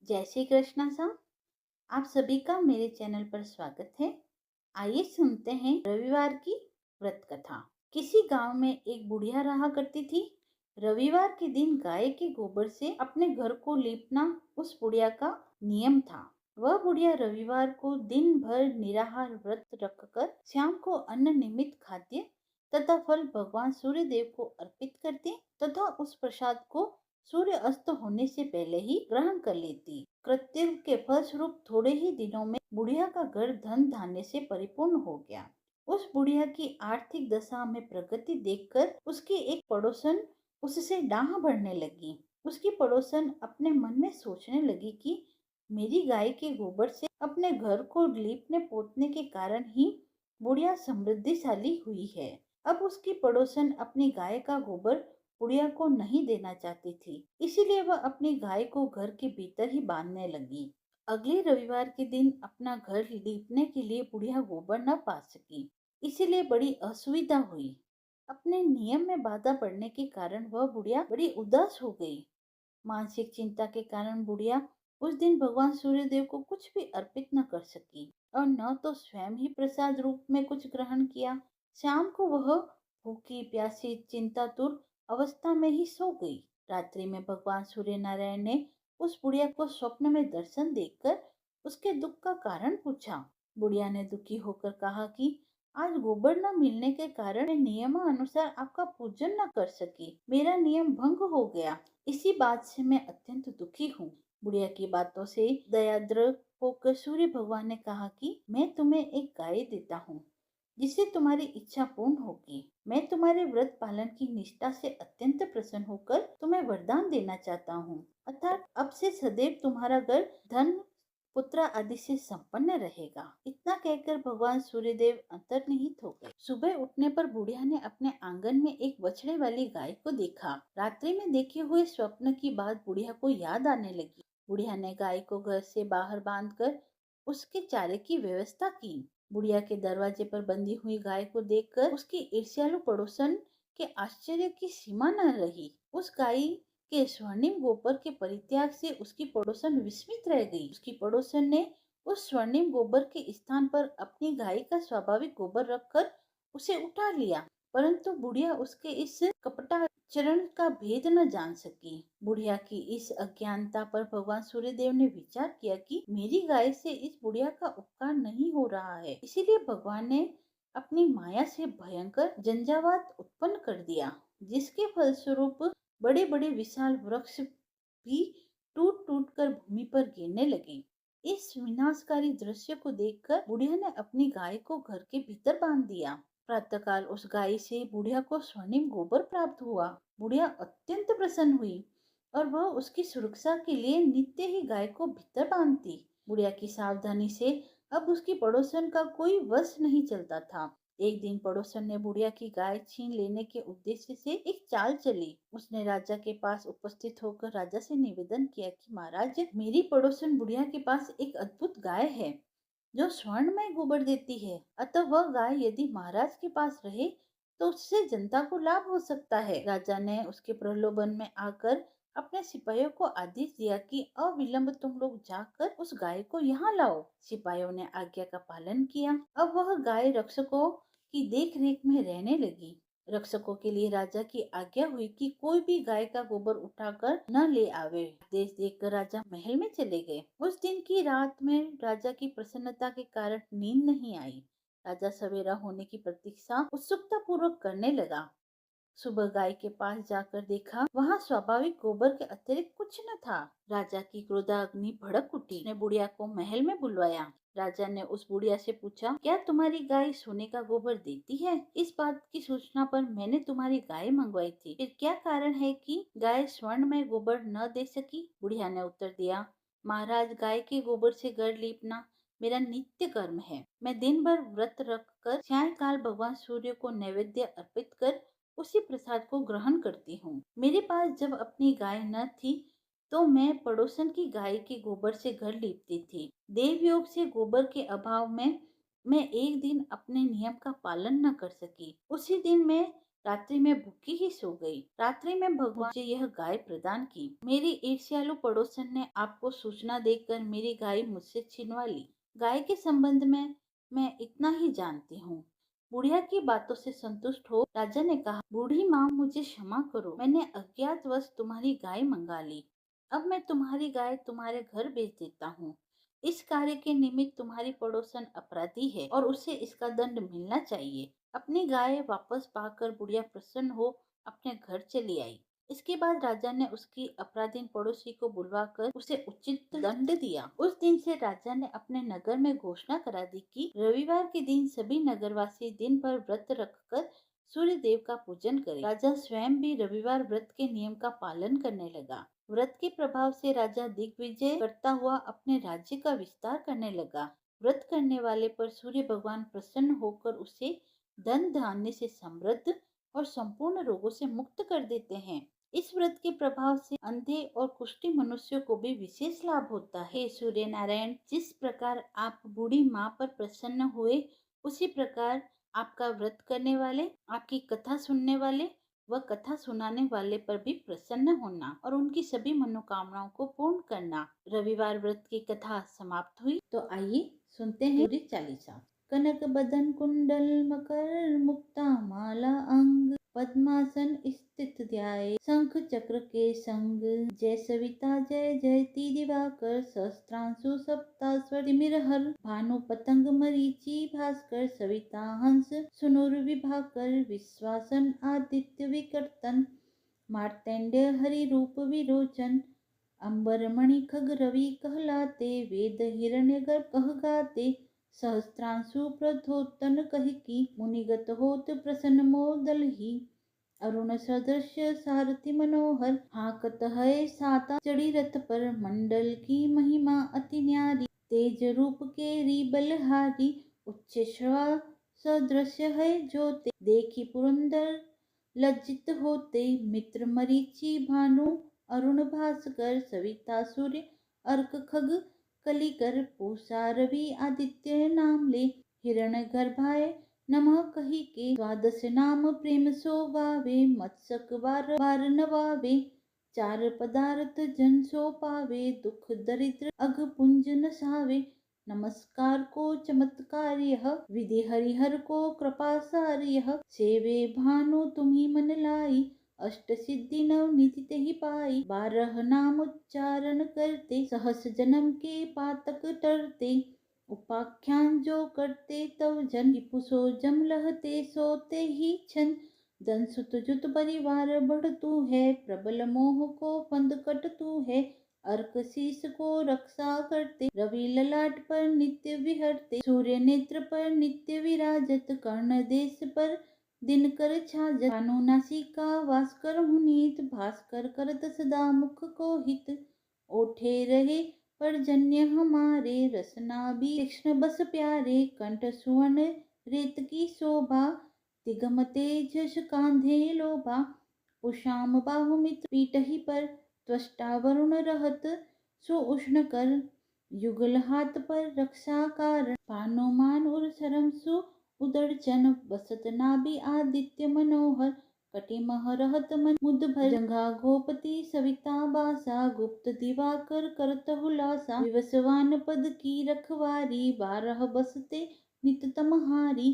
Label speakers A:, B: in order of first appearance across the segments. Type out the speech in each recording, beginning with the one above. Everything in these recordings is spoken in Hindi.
A: जय श्री कृष्णा साहब। आप सभी का मेरे चैनल पर स्वागत है। आइए सुनते हैं रविवार की व्रत कथा। किसी गांव में एक बुढ़िया रहा करती थी। रविवार के दिन गाय के गोबर से अपने घर को लीपना उस बुढ़िया का नियम था। वह बुढ़िया रविवार को दिन भर निराहार व्रत रखकर शाम को अन्न निमित्त खाद्य तथा फल भगवान सूर्य देव को अर्पित करती तथा उस प्रसाद को सूर्य अस्त होने से पहले ही ग्रहण कर लेती। कृत्य के फलस्वरूप थोड़े ही दिनों में बुढ़िया का घर धन धान्य से परिपूर्ण हो गया। उस बुढ़िया की आर्थिक दशा में प्रगति देखकर उसकी एक पड़ोसन उससे डाह बढ़ने लगी। उसकी पड़ोसन अपने मन में सोचने लगी कि मेरी गाय के गोबर से अपने घर को लीपने पोतने के कारण ही बुढ़िया समृद्धिशाली हुई है। अब उसकी पड़ोसन अपनी गाय का गोबर बुढ़िया को नहीं देना चाहती थी, इसीलिए वह अपनी गाय को घर के भीतर ही बांधने लगी। अगले रविवार के दिन अपना घर लीपने के लिए बुढ़िया गोबर न पा सकी, इसीलिए बड़ी असुविधा हुई। अपने नियम में बाधा पड़ने के कारण वह बुढ़िया बड़ी उदास हो गई। मानसिक चिंता के कारण बुढ़िया उस दिन भगवान सूर्यदेव को कुछ भी अर्पित न कर सकी और न तो स्वयं ही प्रसाद रूप में कुछ ग्रहण किया। शाम को वह भूखी प्यासी चिंतातुर अवस्था में ही सो गई। रात्रि में भगवान सूर्य नारायण ने उस बुढ़िया को स्वप्न में दर्शन देकर उसके दुख का कारण पूछा। बुढ़िया ने दुखी होकर कहा कि आज गोबर न मिलने के कारण मैं नियमानुसार आपका पूजन न कर सकी। मेरा नियम भंग हो गया। इसी बात से मैं अत्यंत दुखी हूँ। बुढ़िया की बातों से दयाद्र होकर सूर्य भगवान ने कहा कि मैं तुम्हें एक गाय देता हूँ जिससे तुम्हारी इच्छा पूर्ण होगी। मैं तुम्हारे व्रत पालन की निष्ठा से अत्यंत प्रसन्न होकर तुम्हें वरदान देना चाहता हूँ, अर्थात अब से सदैव तुम्हारा घर धन पुत्र आदि से संपन्न रहेगा। इतना कहकर भगवान सूर्यदेव अंतर्निहित हो गए। सुबह उठने पर बुढ़िया ने अपने आंगन में एक बछड़े वाली गाय को देखा। रात्रि में देखे हुए स्वप्न की बात बुढ़िया को याद आने लगी। बुढ़िया ने गाय को घर से बाहर बांधकर उसके चारे की व्यवस्था की। बुढ़िया के दरवाजे पर बंधी हुई गाय को देखकर उसकी ईर्ष्यालु पड़ोसन के आश्चर्य की सीमा न रही। उस गाय के स्वर्णिम गोबर के परित्याग से उसकी पड़ोसन विस्मित रह गई। उसकी पड़ोसन ने उस स्वर्णिम गोबर के स्थान पर अपनी गाय का स्वाभाविक गोबर रखकर उसे उठा लिया, परंतु बुढ़िया उसके इस कपटाचरण का भेद न जान सकी। बुढ़िया की इस अज्ञानता पर भगवान सूर्यदेव ने विचार किया कि मेरी गाय से इस बुढ़िया का उपकार नहीं हो रहा है, इसीलिए भगवान ने अपनी माया से भयंकर झंझावात उत्पन्न कर दिया, जिसके फलस्वरूप बड़े बड़े विशाल वृक्ष भी टूट टूट कर भूमि पर गिरने लगे। इस विनाशकारी दृश्य को देखकर बुढ़िया ने अपनी गाय को घर के भीतर बांध दिया। प्रातःकाल उस गाय से बुढ़िया को स्वर्णिम गोबर प्राप्त हुआ। बुढ़िया अत्यंत प्रसन्न हुई और वह उसकी सुरक्षा के लिए नित्य ही गाय को भीतर बांधती। बुढ़िया की सावधानी से अब उसकी पड़ोसन का कोई वश नहीं चलता था। एक दिन पड़ोसन ने बुढ़िया की गाय छीन लेने के उद्देश्य से एक चाल चली। उसने राजा के पास उपस्थित होकर राजा से निवेदन किया कि महाराज, मेरी पड़ोसन बुढ़िया के पास एक अद्भुत गाय है जो स्वर्ण में गोबर देती है, अतः वह गाय यदि महाराज के पास रहे तो उससे जनता को लाभ हो सकता है। राजा ने उसके प्रलोभन में आकर अपने सिपाहियों को आदेश दिया कि अविलंब तुम लोग जाकर उस गाय को यहाँ लाओ। सिपाहियों ने आज्ञा का पालन किया। अब वह गाय रक्षकों की देख रेख में रहने लगी। रक्षकों के लिए राजा की आज्ञा हुई कि कोई भी गाय का गोबर उठाकर न ले आवे। आदेश देकर राजा महल में चले गए। उस दिन की रात में राजा की प्रसन्नता के कारण नींद नहीं आई। राजा सवेरा होने की प्रतीक्षा उत्सुकता पूर्वक करने लगा। सुबह गाय के पास जाकर देखा, वहाँ स्वाभाविक गोबर के अतिरिक्त कुछ न था। राजा की क्रोधाग्नि भड़क उठी। उसने बुढ़िया को महल में बुलवाया। राजा ने उस बुढ़िया से पूछा, क्या तुम्हारी गाय सोने का गोबर देती है? इस बात की सूचना पर मैंने तुम्हारी गाय मंगवाई थी, फिर क्या कारण है कि गाय स्वर्ण में गोबर न दे सकी? बुढ़िया ने उत्तर दिया, महाराज, गाय के गोबर से घर लीपना मेरा नित्य कर्म है। मैं दिन भर व्रत रखकर सायंकाल भगवान सूर्य को नैवेद्य अर्पित कर उसी प्रसाद को ग्रहण करती हूँ। मेरे पास जब अपनी गाय न थी तो मैं पड़ोसन की गाय के गोबर से घर लीपती थी। देव योग से गोबर के अभाव में मैं एक दिन अपने नियम का पालन न कर सकी। उसी दिन मैं रात्रि में भूखी ही सो गई। रात्रि में भगवान मुझे यह गाय प्रदान की। मेरी ईर्ष्यालु पड़ोसन ने आपको सूचना देकर मेरी गाय मुझसे छिनवा ली। गाय के संबंध में मैं इतना ही जानती हूँ। बुढ़िया की बातों से संतुष्ट हो राजा ने कहा, बूढ़ी माँ मुझे क्षमा करो, मैंने अज्ञातवश तुम्हारी गाय मंगा ली। अब मैं तुम्हारी गाय तुम्हारे घर भेज देता हूँ। इस कार्य के निमित्त तुम्हारी पड़ोसन अपराधी है और उसे इसका दंड मिलना चाहिए। अपनी गाय वापस पाकर बुढ़िया प्रसन्न हो अपने घर चली आई। इसके बाद राजा ने उसकी अपराधीन पड़ोसी को बुलवाकर उसे उचित दंड दिया। उस दिन से राजा ने अपने नगर में घोषणा करा दी कि रविवार के दिन सभी नगरवासी दिन भर व्रत रखकर सूर्य देव का पूजन करें। राजा स्वयं भी रविवार व्रत के नियम का पालन करने लगा। व्रत के प्रभाव से राजा दिग्विजय करता हुआ अपने राज्य का विस्तार करने लगा। व्रत करने वाले पर सूर्य भगवान प्रसन्न होकर उसे धन धान्य से समृद्ध और संपूर्ण रोगों से मुक्त कर देते हैं। इस व्रत के प्रभाव से अंधे और कुष्ठी मनुष्यों को भी विशेष लाभ होता है। हे सूर्य नारायण, जिस प्रकार आप बूढ़ी माँ पर प्रसन्न हुए, उसी प्रकार आपका व्रत करने वाले, आपकी कथा सुनने वाले व कथा सुनाने वाले पर भी प्रसन्न होना और उनकी सभी मनोकामनाओं को पूर्ण करना। रविवार व्रत की कथा समाप्त हुई। तो आइए सुनते हैं सूर्य चालीसा। कनक बदन कुंडल मकर मुक्ता माला अंग, पद्मासन स्थित ध्याये शंख चक्र के संग। जय सविता जय जयति दिवाकर, सहस्त्रांशु सप्ताश्वर तिमिरहर। भानु पतंग मरीचि भास्कर, सविता हंस सुनुर्विभाकर। विश्वासन आदित्य विकर्तन, मार्तेंड्य हरि रूप विरोचन। अंबर मणि खग रवि कहलाते, वेद हिरण्यगर्भ कह गाते। सहस्त्रांशु प्रधोतन कहिकी, मुनिगत होत प्रसन्न मोदल ही। अरुण सदृश सारथि मनोहर, हाकत है साता चढ़ी रथ पर। मंडल की महिमा अति न्यारी, तेज रूप केरी बलहारी। उच्च श्रवा सदृश्य है ज्योति, देखी पुरंदर लज्जित होते। मित्र मरीचि भानु अरुण भास्कर, सविता सूर्य अर्क खग कलिकर। पूषा रवि आदित्य नाम ले, हिरण्य गर्भाय नमः कही के। द्वादश नाम प्रेम सो गावे, मत्सक बार बार नवावे। चार पदार्थ जन सो पावे, दुख दरिद्र अघ पुंज नसावे। नमस्कार को चमत्कार यह, विधि हरिहर को कृपा सार यह। सेवे भानु तुम्ही मन लाई, अष्ट सिद्धि नव निधि तेहि पाई। 12 नाम उच्चारण करते, सहस जन्म के पातक टरते। उपाख्यान जो करते तव जन, रिपुसो जम लहते सोते ही छन। धन सुत जुत परिवार बढ़तु है, प्रबल मोह को फंद कटतु है। अर्क शीस को रक्षा करते, रवि ललाट पर नित्य विहरते। सूर्य नेत्र पर नित्य विराजत, कर्ण देश पर दिनकर छाजत। भानु नासिका वास करहु नीत, भास्कर करत सदा मुख को हित। ओठे रहे पर्जन्य हमारे, रसना भी तीक्ष्ण बस प्यारे। कंठ सुवर्ण रेत की शोभा, तिगम तेजस कांधे लोभा। उषाम बाहुमित पीठहि पर, त्वष्टा वरुण रहत सुउष्ण कर। युगल हाथ पर रक्षा कारण, भानुमान उर सरम सु उदरचन। बसत नाभि आदित्य मनोहर, कटिमह रहत मन मुद भर। जंघा गोपति सविता बासा, गुप्त दिवाकर करत हुलासा। विवस्वान पद की रखवारी, 12 बसते नित तमहारी।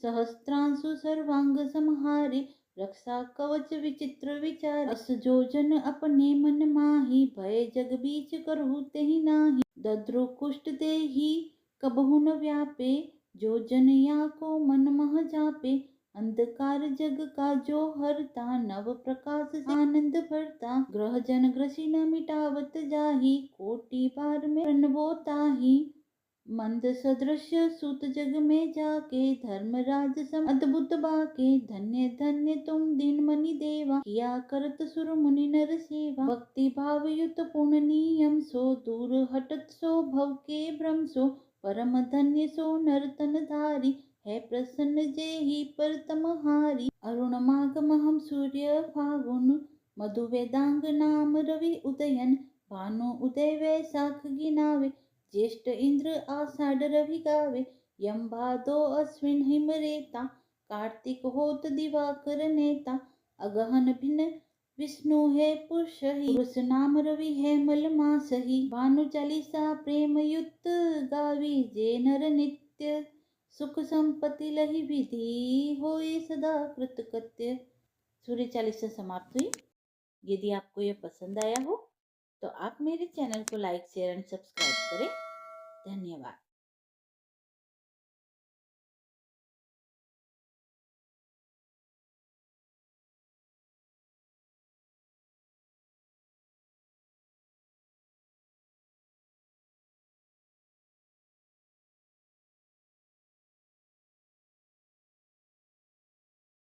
A: सहस्त्रांशु सर्वांग समहारे, रक्षा कवच विचित्र विचार। अस जो जन अपने मन माही, भय जग बीच करहु तेहि नाही। दद्रु कुष्ठ देहि कबहु न व्यापे, जो जन या को मन मह जापे। अंधकार जग का जो हरता, नव प्रकाश से आनंद भरता। ग्रह जन ग्रसी न मिटावत जाहि, कोटि बार में प्रणवो ताहि। मंद सदृश्य सूत जग में जाके, धर्मराज सम अद्भुत बाके। धन्य धन्य तुम दीन मनि देवा, किया करत सुर मुनि नर सेवा। भक्ति भाव युत पूर्ण नियम सो, दूर हटत सो भव के भ्रम सो। परम धन्य सो नर तन धारी, है प्रसन्न जेहि पर तमहारी। अरुण माघ महम सूर्य फागुन, मधु वेदांग नाम रवि उदयन। भानु उदय वैसाख गिनावे, ज्येष्ठ इंद्र आषाढ़ रवि गावे। यम भादो अश्विन हिम रेता, कार्तिक होत दिवाकर नेता, अगहन भिन्न विष्णु है पुरुष ही, पुरुष नाम रवि है मल मासहि, भानु चालीसा प्रेम युक्त गावी, जे नर नित्य सुख संपत्ति लहि विधि, होए सदा कृतकृत्य। सूर्य चालीसा समाप्त हुई। यदि आपको यह पसंद आया हो तो आप मेरे चैनल को लाइक शेयर एंड सब्सक्राइब करें। धन्यवाद।